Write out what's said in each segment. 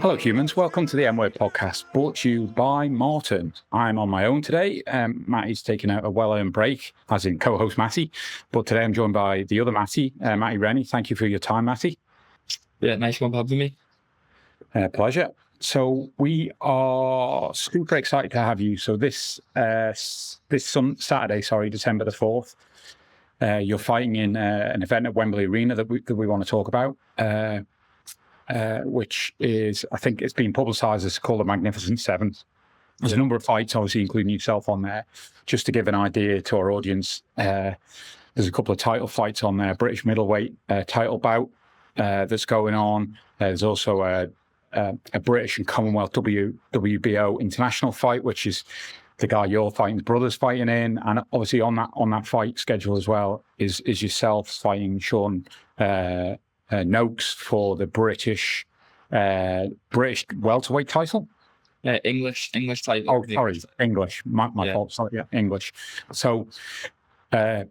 Hello, humans. Welcome to the M-Word podcast, brought to you by Martin. I'm on my own today. Matty's taking out a well-earned break, as in co-host Matty. But today I'm joined by the other Matty, Matty Rennie. Thank you for your time, Matty. Yeah, nice one for having me. Pleasure. So we are super excited to have you. So this Saturday, December the 4th, you're fighting in an event at Wembley Arena that we want to talk about. Which is, I think it's been publicised as called the Magnificent Seven. There's a number of fights, obviously, including yourself on there. Just to give an idea to our audience, there's a couple of title fights on there, British middleweight title bout that's going on. There's also a British and Commonwealth WBO international fight, which is the guy you're fighting, the brothers fighting in. And obviously on that fight schedule as well is yourself fighting Sean Nokes for the British welterweight title. English title. Oh, sorry, English. My fault. Sorry, yeah, English. So, I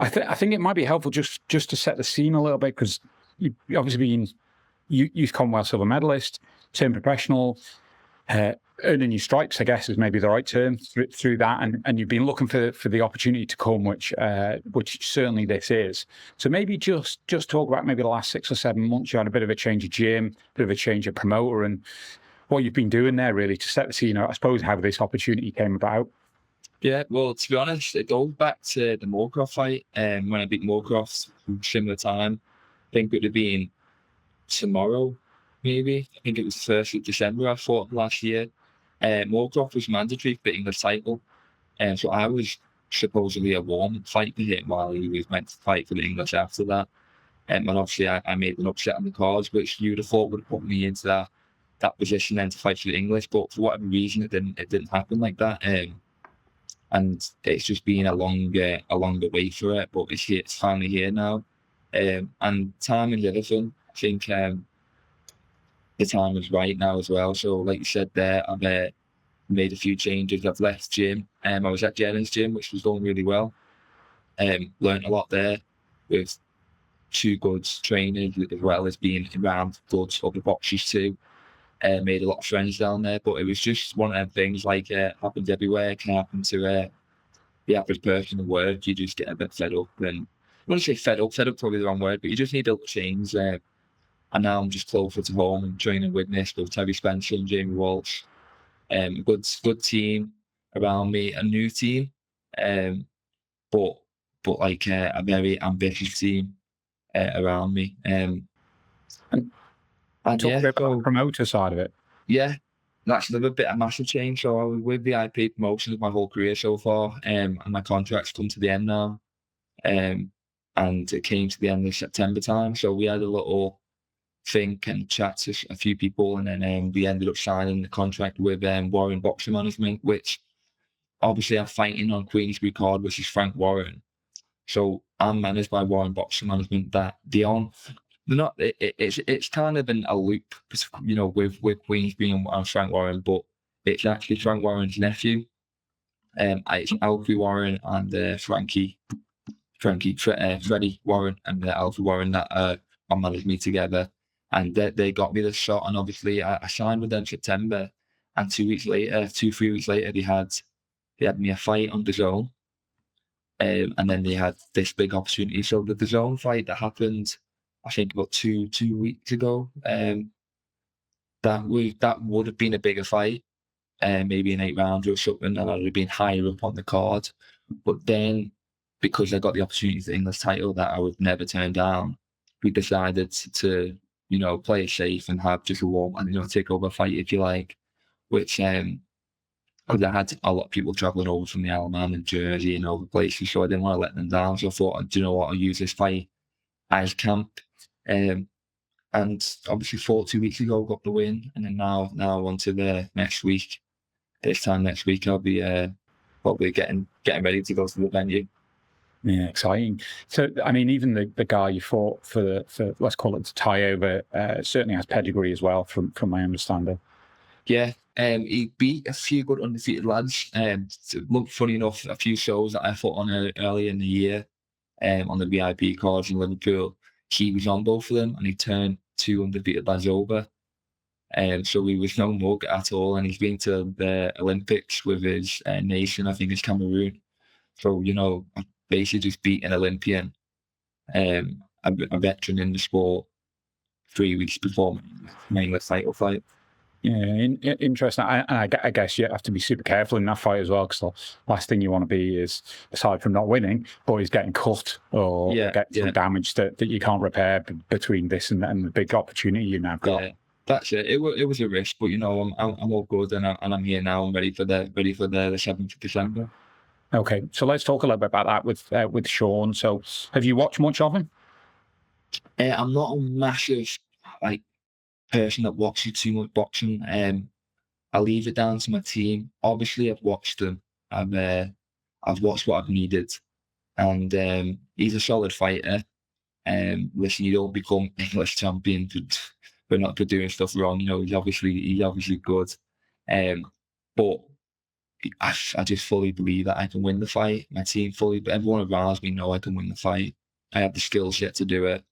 think it might be helpful just to set the scene a little bit, because you've obviously been youth Commonwealth silver medalist, turned professional, earning your stripes, I guess is maybe the right term, through that, and you've been looking for the opportunity to come, which certainly this is. So maybe just talk about maybe the last 6 or 7 months. You had a bit of a change of gym, a bit of a change of promoter, and what you've been doing there really to set the scene, I suppose, how this opportunity came about. Yeah, well, to be honest, it goes back to the Moorcroft fight. When I beat Moorcroft, similar time, I think it would have been tomorrow, maybe. I think it was the 1st of December I fought last year. Moorcroft was mandatory for English title, so I was supposedly a warm-up fight for him while he was meant to fight for the English after that. And obviously I made an upset on the cards, which you'd have thought would have put me into that position then to fight for the English, but for whatever reason it didn't happen like that. And it's just been a longer wait for it, but it's finally here now. And time is everything. I think the time is right now as well. So like you said there, I've made a few changes. I've left gym. I was at Jennings gym, which was going really well. Learned a lot there with 2 good trainers, as well as being around good other boxes too. Made a lot of friends down there, but it was just one of them things, like happens everywhere. It can happen to the average person at work. You just get a bit fed up, and I want to say fed up probably the wrong word, but you just need a little change. And now I'm just closer to home and training with Terry Spencer and Jamie Walsh. Good team around me, a new team, but like a very ambitious team around me. And talk a bit about the promoter side of it. Yeah, that's another bit of massive change. So I was with VIP Promotions my whole career so far, and my contract's come to the end now. And it came to the end of September time. So we had a little think and chat to a few people, and then we ended up signing the contract with Warren Boxing Management, which obviously I'm fighting on Queensbury card, which is Frank Warren. So I'm managed by Warren Boxing Management. It's kind of in a loop, with Queensbury and Frank Warren, but it's actually Frank Warren's nephew. It's Alfie Warren and Freddie Warren and Alfie Warren that are managed me together. And they got me the shot, and obviously I signed with them in September, and 3 weeks later, they had me a fight on DAZN, and then they had this big opportunity. So the DAZN fight that happened, I think about two weeks ago, that would have been a bigger fight, maybe an 8 rounds or something, and I'd have been higher up on the card. But then, because I got the opportunity for the English title that I would never turn down, we decided to play it safe and have just a warm and take over fight, if you like, which because I had a lot of people travelling over from the Isle of Man and Jersey and other places, so I didn't want to let them down. So I thought, do you know what, I'll use this fight as camp. And obviously fought 2 weeks ago, got the win, and then now on to the next week. This time next week I'll be probably getting ready to go to the venue. Yeah, exciting. So, I mean, even the guy you fought for let's call it the tie-over, certainly has pedigree as well, from my understanding. Yeah, he beat a few good undefeated lads. Look, funny enough, a few shows that I fought on earlier in the year, on the VIP cards in Liverpool, he was on both of them, and he turned 2 undefeated lads over. So he was no mug at all, and he's been to the Olympics with his nation. I think it's Cameroon. So I basically just beat an Olympian, a veteran in the sport, 3 weeks before my English title fight. Yeah, interesting. I guess you have to be super careful in that fight as well, because the last thing you want to be is, aside from not winning, but he's getting cut or get some damage that you can't repair between this and the big opportunity you now got. Yeah, that's it. It was a risk, but I'm all good, and I'm here now. I'm ready for the 7th of December. Okay, so let's talk a little bit about that with Sean. So, have you watched much of him? I'm not a massive person that watches too much boxing. I leave it down to my team. Obviously, I've watched them. I've watched what I've needed, and he's a solid fighter. Listen, you don't become English champion for not doing stuff wrong. He's obviously good. But I just fully believe that I can win the fight. My team everyone around me know I can win the fight. I have the skill set to do it.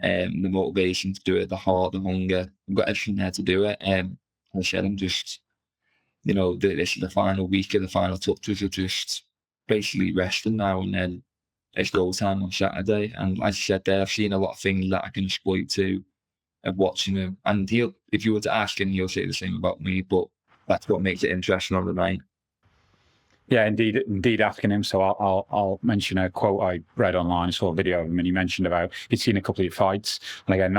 The motivation to do it, the heart, the hunger. I've got everything there to do it. As I said, I'm just, this is the final week of the final touches of just basically resting now, and then it's go time on Saturday. And as I said there, I've seen a lot of things that I can exploit too of watching him. And if you were to ask him, he'll say the same about me, but that's what makes it interesting on the night. Yeah, indeed asking him. So I'll mention a quote I read online. I saw a video of him, and he mentioned about he'd seen a couple of fights. And again,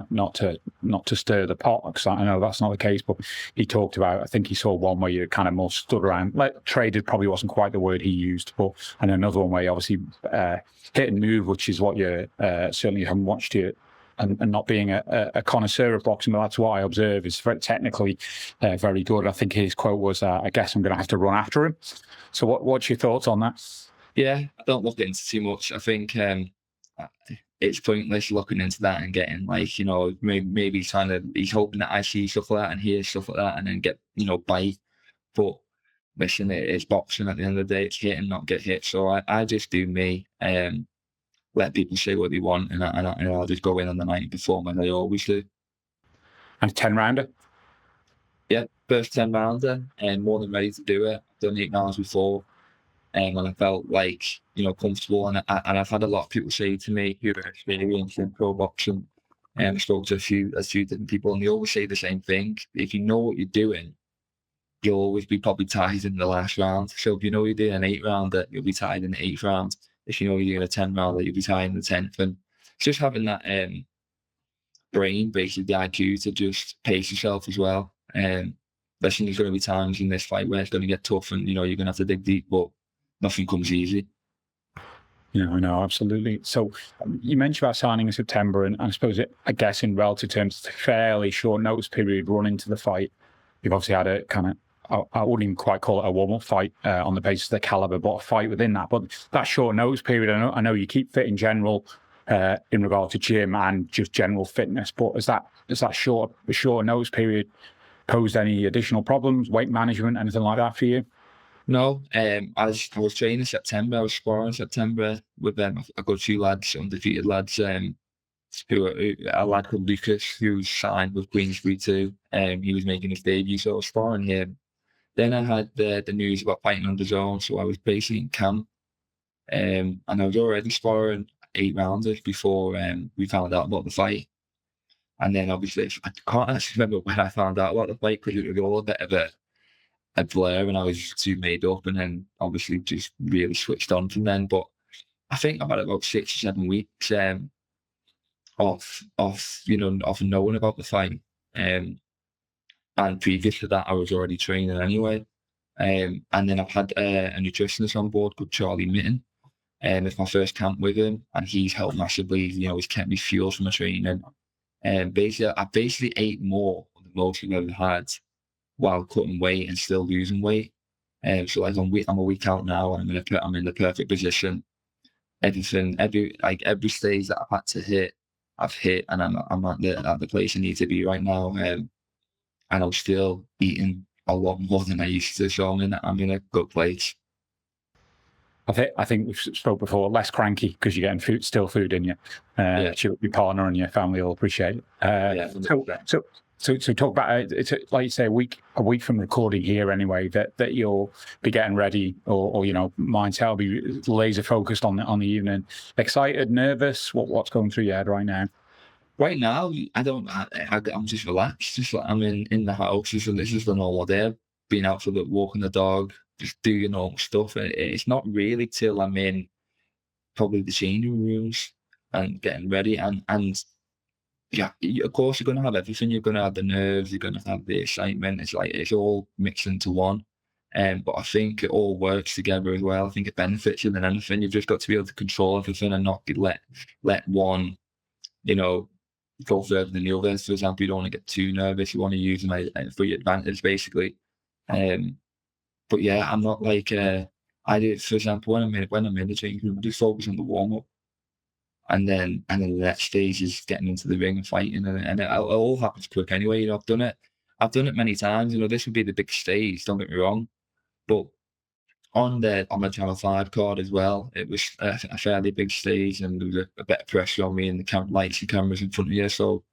not to stir the pot, because I know that's not the case. But he talked about, I think he saw one where you kind of more stood around. Traded probably wasn't quite the word he used, but and another one where you obviously hit and move, which is what you certainly haven't watched you. And not being a connoisseur of boxing, but that's what I observe is technically very good. I think his quote was, I guess I'm going to have to run after him. So what's your thoughts on that? Yeah, I don't look into too much. I think it's pointless looking into that and getting maybe he's hoping that I see stuff like that and hear stuff like that and then get, bite. But listen, it's boxing at the end of the day. It's hit and not get hit. So I just do me. Let people say what they want, and I'll just go in on the night before, like I always do. And 10-rounder? Yeah, first 10-rounder, and more than ready to do it. I've done 8 rounds before, and when I felt comfortable, and I've had a lot of people say to me who are experienced in pro boxing, and I spoke to a few different people, and they always say the same thing: if you know what you're doing, you'll always be probably tied in the last round. So if you know you're doing an 8-rounder, you'll be tied in the 8th round. If you know you're doing a 10-rounder, you'll be tied in the 10th. And just having that brain, basically the IQ to just pace yourself as well. Listen, there's going to be times in this fight where it's going to get tough, and you're going to have to dig deep, but nothing comes easy. Yeah, I know, absolutely. So you mentioned about signing in September, and I suppose I guess in relative terms, it's a fairly short notice period running to the fight. You've obviously had a kind of, I wouldn't even quite call it a warm-up fight on the basis of the caliber, but a fight within that. But that short notice period, I know you keep fit in general in regard to gym and just general fitness, but is that short notice period posed any additional problems, weight management, anything like that for you? No, I was training in September. I was sparring in September with them. I got 2 lads, undefeated lads, a lad called Lucas, who was signed with Queensbury too. He was making his debut, so I was sparring him. Then I had the news about fighting on the zone, so I was basically in camp, and I was already sparring 8-rounders before we found out about the fight. And then obviously, I can't actually remember when I found out about the fight because it was all a bit of a blur, and I was too made up, and then obviously just really switched on from then. But I think I've had about 6 or 7 weeks off knowing about the fight. And previous to that, I was already training anyway. And then I've had a nutritionist on board called Charlie Mitten. It's my first camp with him, and he's helped massively. He's kept me fueled for my training. And I basically ate more than most I've ever had while cutting weight and still losing weight. So I'm a week out now, and I'm in the perfect position. Every stage that I've had to hit, I've hit, and I'm at the place I need to be right now. And I'm still eating a lot more than I used to, so I'm in a good place. I think we've spoke before, less cranky because you're getting food in you. Your partner and your family will appreciate it. So So talk about it's like you say, a week from recording here anyway. That you'll be getting ready, or mindset will be laser focused on the evening. Excited, nervous? What's going through your head right now? Right now, I'm just relaxed. Just like I'm in the house. It's just a normal day. Being out for the walking the dog, just doing normal stuff. It's not really till I'm in probably the changing rooms and getting ready. And yeah, of course you're gonna have everything. You're gonna have the nerves. You're gonna have the excitement. It's like it's all mixed into one. But I think it all works together as well. I think it benefits you than anything. You've just got to be able to control everything and not let one, go further than the others. For example, you don't want to get too nervous. You want to use them for your advantage, basically. But yeah, I'm not like I do. For example, when I'm in the changing room, I just focus on the warm up, and then the next stage is getting into the ring and fighting, and it all happens quick anyway. I've done it many times. This would be the big stage. Don't get me wrong, but on the Channel 5 card as well, it was a fairly big stage, and there was a bit of pressure on me, and the lights and cameras in front of you. So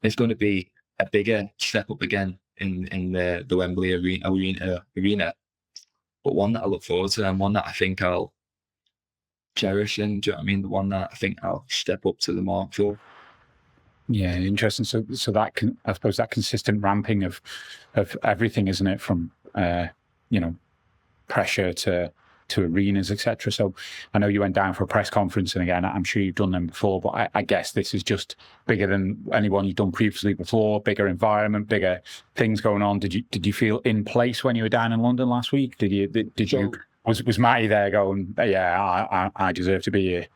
it's going to be a bigger step up again in the Wembley Arena, but one that I look forward to, and one that I think I'll cherish, and do you know what I mean? The one that I think I'll step up to the mark for. Yeah, interesting. So I suppose that consistent ramping of everything, isn't it? From pressure to arenas, etc. So I know you went down for a press conference, and again, I'm sure you've done them before, but I guess this is just bigger than anyone you've done previously before. Bigger environment, bigger things going on. Did you feel in place when you were down in London last week? Was Matty there going, yeah, I deserve to be here?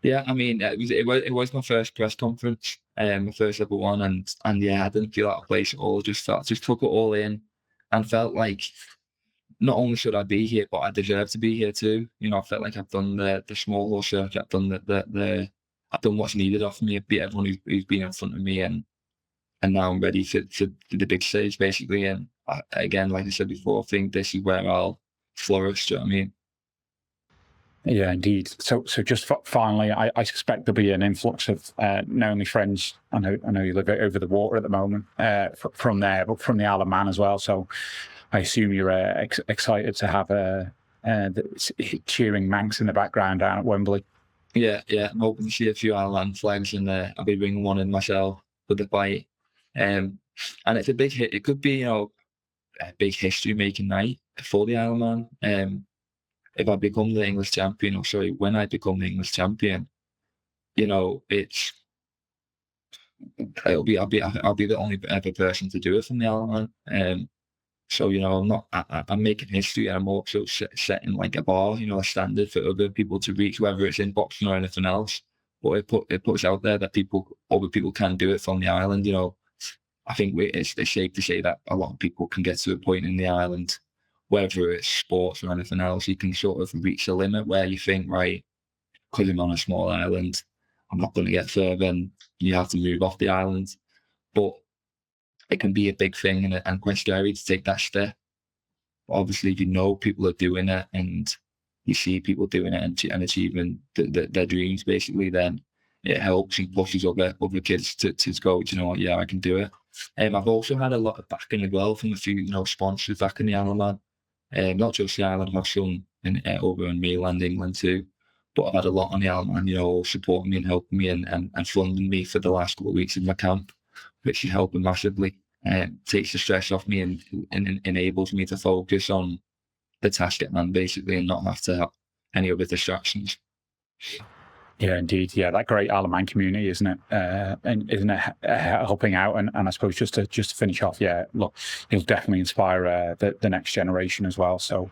Yeah, I mean, it was my first press conference, my first ever one, and yeah, I didn't feel out of place at all. Just took it all in, and felt like not only should I be here, but I deserve to be here too. I felt like I've done the small hall circuit. I've done I've done what's needed of me. I've beat everyone who's been in front of me, and now I'm ready for the big stage, basically. And again, like I said before, I think this is where I'll flourish. Do you know what I mean? Yeah, indeed. So just finally, I suspect there'll be an influx of not only friends. I know you live over the water at the moment from there, but from the Isle of Man as well. So I assume you're excited to have cheering Manx in the background down at Wembley. Yeah. I'm hoping to see a few Ireland flags, and I'll be bringing one in myself for the fight. And it's a big hit. It could be a big history-making night for the Isle of Man. If I become the English champion, when I become the English champion, I'll be the only ever person to do it from the Isle of Man. So I'm making history, and I'm also setting like a bar, a standard for other people to reach, whether it's in boxing or anything else. But it puts out there that other people can do it from the island. I think it's safe to say that a lot of people can get to a point in the island, whether it's sports or anything else, you can sort of reach a limit where you think, right, because I'm on a small island, I'm not going to get further, and you have to move off the island. But it can be a big thing, and quite scary to take that step. But obviously, if people are doing it, and you see people doing it and achieving their dreams, basically, then it helps and pushes other kids to go, do you know what, yeah, I can do it. I've also had a lot of backing as well from a few sponsors back in the Isle of Man. Not just the island, I've shown over in mainland England too, but I've had a lot on the island, and supporting me and helping me and funding me for the last couple of weeks in my camp, which is helping massively. Takes the stress off me and enables me to focus on the task at hand, basically, and not have to have any other distractions. Yeah, indeed. Yeah, that great Isle of Man community, isn't it? And isn't it helping out? And I suppose just to finish off, yeah, look, it'll definitely inspire the next generation as well. So,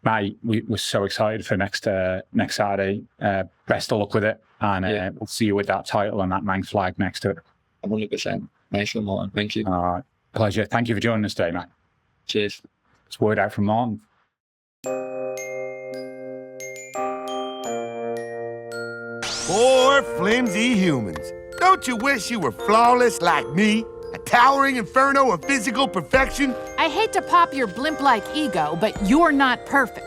Matty, we're so excited for next Saturday. Best of luck with it, and we'll see you with that title and that Manx flag next to it. 100%. Nice one, Martin. Thank you. All right, pleasure. Thank you for joining us today, Matt. Cheers. It's word out from Martin. Poor flimsy humans. Don't you wish you were flawless like me? A towering inferno of physical perfection? I hate to pop your blimp-like ego, but you're not perfect.